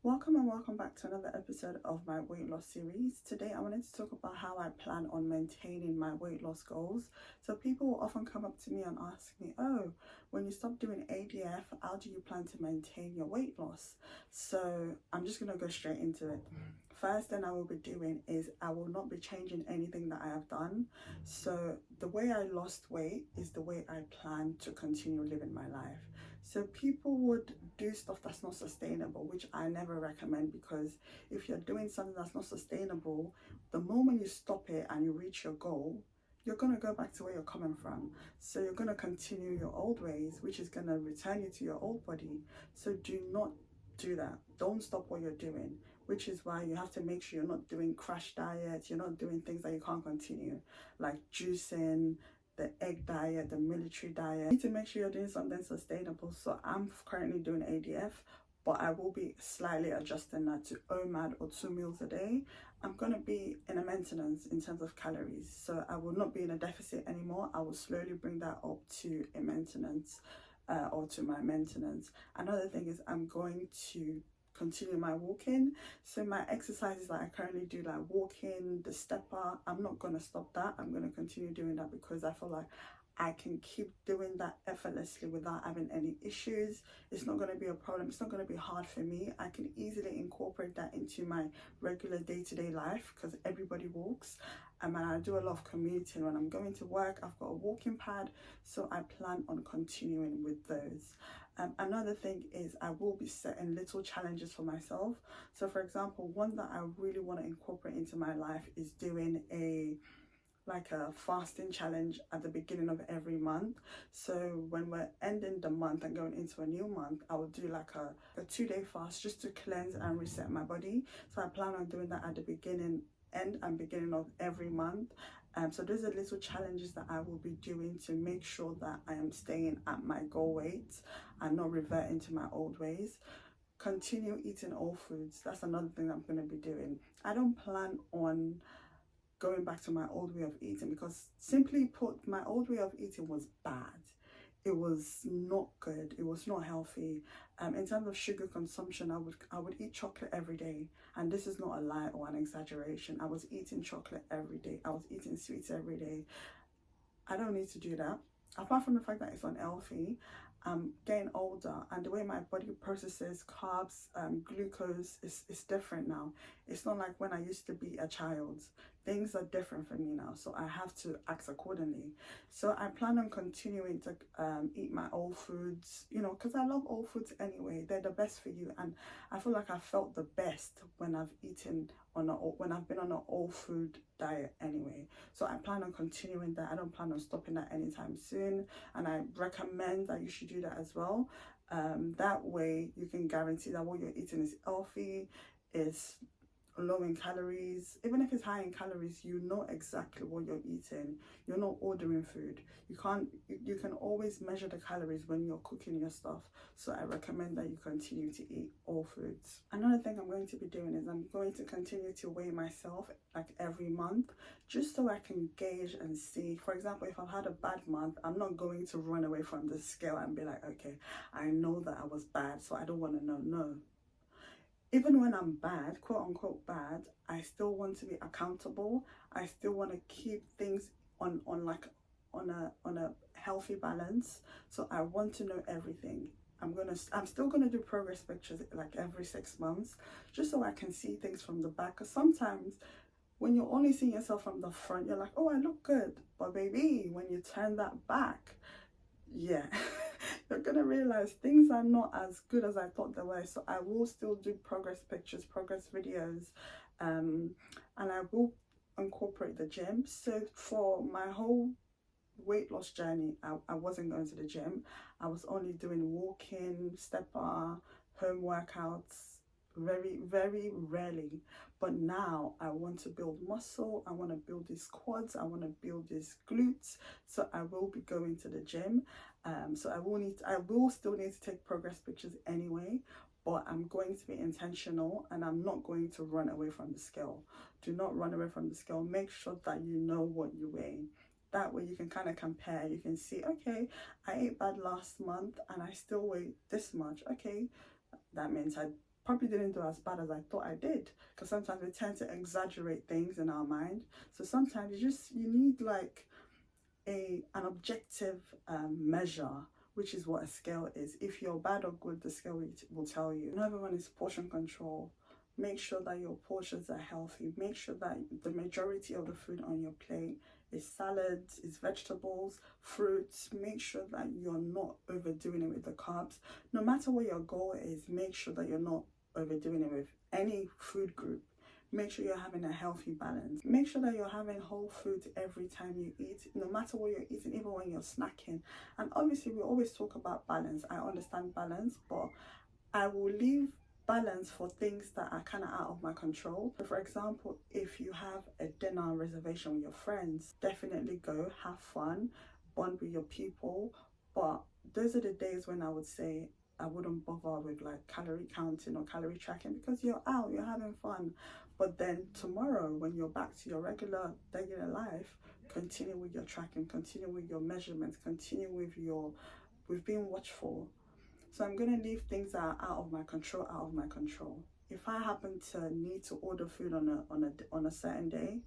Welcome and welcome back to another episode of my weight loss series. Today I wanted to talk about how I plan on maintaining my weight loss goals. So people will often come up to me and ask me, oh, when you stop doing ADF, how do you plan to maintain your weight loss? So I'm just going to go straight into it. First thing I will be doing is I will not be changing anything that I have done. So the way I lost weight is the way I plan to continue living my life. So people would do stuff that's not sustainable, which I never recommend, because if you're doing something that's not sustainable, the moment you stop it and you reach your goal, you're going to go back to where you're coming from. So you're going to continue your old ways, which is going to return you to your old body. So do not do that. Don't stop what you're doing, which is why you have to make sure you're not doing crash diets, you're not doing things that you can't continue, like juicing, the egg diet, the military diet. You need to make sure you're doing something sustainable. So I'm currently doing ADF, but I will be slightly adjusting that to OMAD or 2 meals a day. I'm going to be in a maintenance in terms of calories. So I will not be in a deficit anymore. I will slowly bring that up to a maintenance or to my maintenance. Another thing is I'm going to continue my walking. So my exercises that I currently do, like walking, the stepper, I'm not going to stop that. I'm going to continue doing that because I feel like I can keep doing that effortlessly without having any issues. It's not going to be a problem. It's not going to be hard for me. I can easily incorporate that into my regular day-to-day life because everybody walks. And I do a lot of commuting. When I'm going to work, I've got a walking pad, so I plan on continuing with those. Another thing is I will be setting little challenges for myself. So for example, one that I really want to incorporate into my life is doing a fasting challenge at the beginning of every month. So when we're ending the month and going into a new month, I will do like a 2-day fast just to cleanse and reset my body. So I plan on doing that at the beginning of every month. So those are little challenges that I will be doing to make sure that I am staying at my goal weight and not reverting to my old ways. Continue eating all foods. That's another thing I'm going to be doing. I don't plan on going back to my old way of eating because, simply put, my old way of eating was bad. It was not good. It was not healthy. In terms of sugar consumption, I would eat chocolate every day, and this is not a lie or an exaggeration. I was eating chocolate every day. I was eating sweets every day. I don't need to do that. Apart from the fact that it's unhealthy, I'm getting older, and the way my body processes carbs, glucose is different now. It's not like when I used to be a child. Things are different for me now, so I have to act accordingly. So I plan on continuing to eat my old foods, because I love old foods anyway. They're the best for you, and I feel like I felt the best when I've been on an old food diet anyway. So I plan on continuing that. I don't plan on stopping that anytime soon, and I recommend that you should do that as well. That way you can guarantee that what you're eating is healthy, is low in calories. Even if it's high in calories, you know exactly what you're eating. You're not ordering food. You can always measure the calories when you're cooking your stuff. So I recommend that you continue to eat all foods. Another thing I'm going to be doing is I'm going to continue to weigh myself like every month, just so I can gauge and see. For example, if I've had a bad month, I'm not going to run away from the scale and be like, okay, I know that I was bad, so I don't want to know. No. Even when I'm bad, quote unquote bad, I still want to be accountable. I still want to keep things on a healthy balance. So I want to know everything. I'm still gonna do progress pictures like every 6 months, just so I can see things from the back. Because sometimes when you're only seeing yourself from the front, you're like, oh, I look good. But baby, when you turn that back, yeah, you're gonna realize things are not as good as I thought they were. So I will still do progress pictures, progress videos, and I will incorporate the gym. So for my whole weight loss journey, I wasn't going to the gym. I was only doing walking, stepper, home workouts, very, very rarely. But now I want to build muscle. I want to build these quads. I want to build these glutes. So I will be going to the gym. So I will still need to take progress pictures anyway, but I'm going to be intentional, and I'm not going to run away from the scale. Do not run away from the scale. Make sure that you know what you weigh. That way you can kind of compare. You can see, okay, I ate bad last month and I still weigh this much. Okay, that means I probably didn't do as bad as I thought I did, because sometimes we tend to exaggerate things in our mind. So sometimes you need like an objective measure, which is what a scale is. If you're bad or good, the scale will tell you. Another one is portion control. Make sure that your portions are healthy. Make sure that the majority of the food on your plate is salads, is vegetables, fruits. Make sure that you're not overdoing it with the carbs. No matter what your goal is, make sure that you're not overdoing it with any food group. Make sure you're having a healthy balance. Make sure that you're having whole foods every time you eat, no matter what you're eating, even when you're snacking. And obviously we always talk about balance. I understand balance, but I will leave balance for things that are kind of out of my control. So for example, if you have a dinner reservation with your friends, definitely go, have fun, bond with your people. But those are the days when I would say I wouldn't bother with like calorie counting or calorie tracking, because you're out, you're having fun. But then tomorrow, when you're back to your regular life, continue with your tracking, continue with your measurements, continue with being watchful. So I'm going to leave things that are out of my control. If I happen to need to order food on a certain day,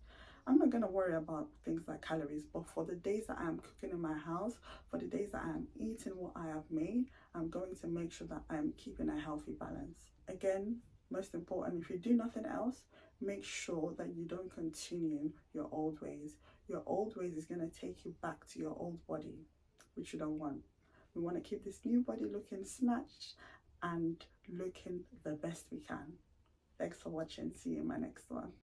I'm not going to worry about things like calories. But for the days that I'm cooking in my house, for the days that I'm eating what I have made, I'm going to make sure that I'm keeping a healthy balance. Again, most important, if you do nothing else, make sure that you don't continue your old ways. Your old ways is going to take you back to your old body, which you don't want. We want to keep this new body looking snatched and looking the best we can. Thanks for watching. See you in my next one.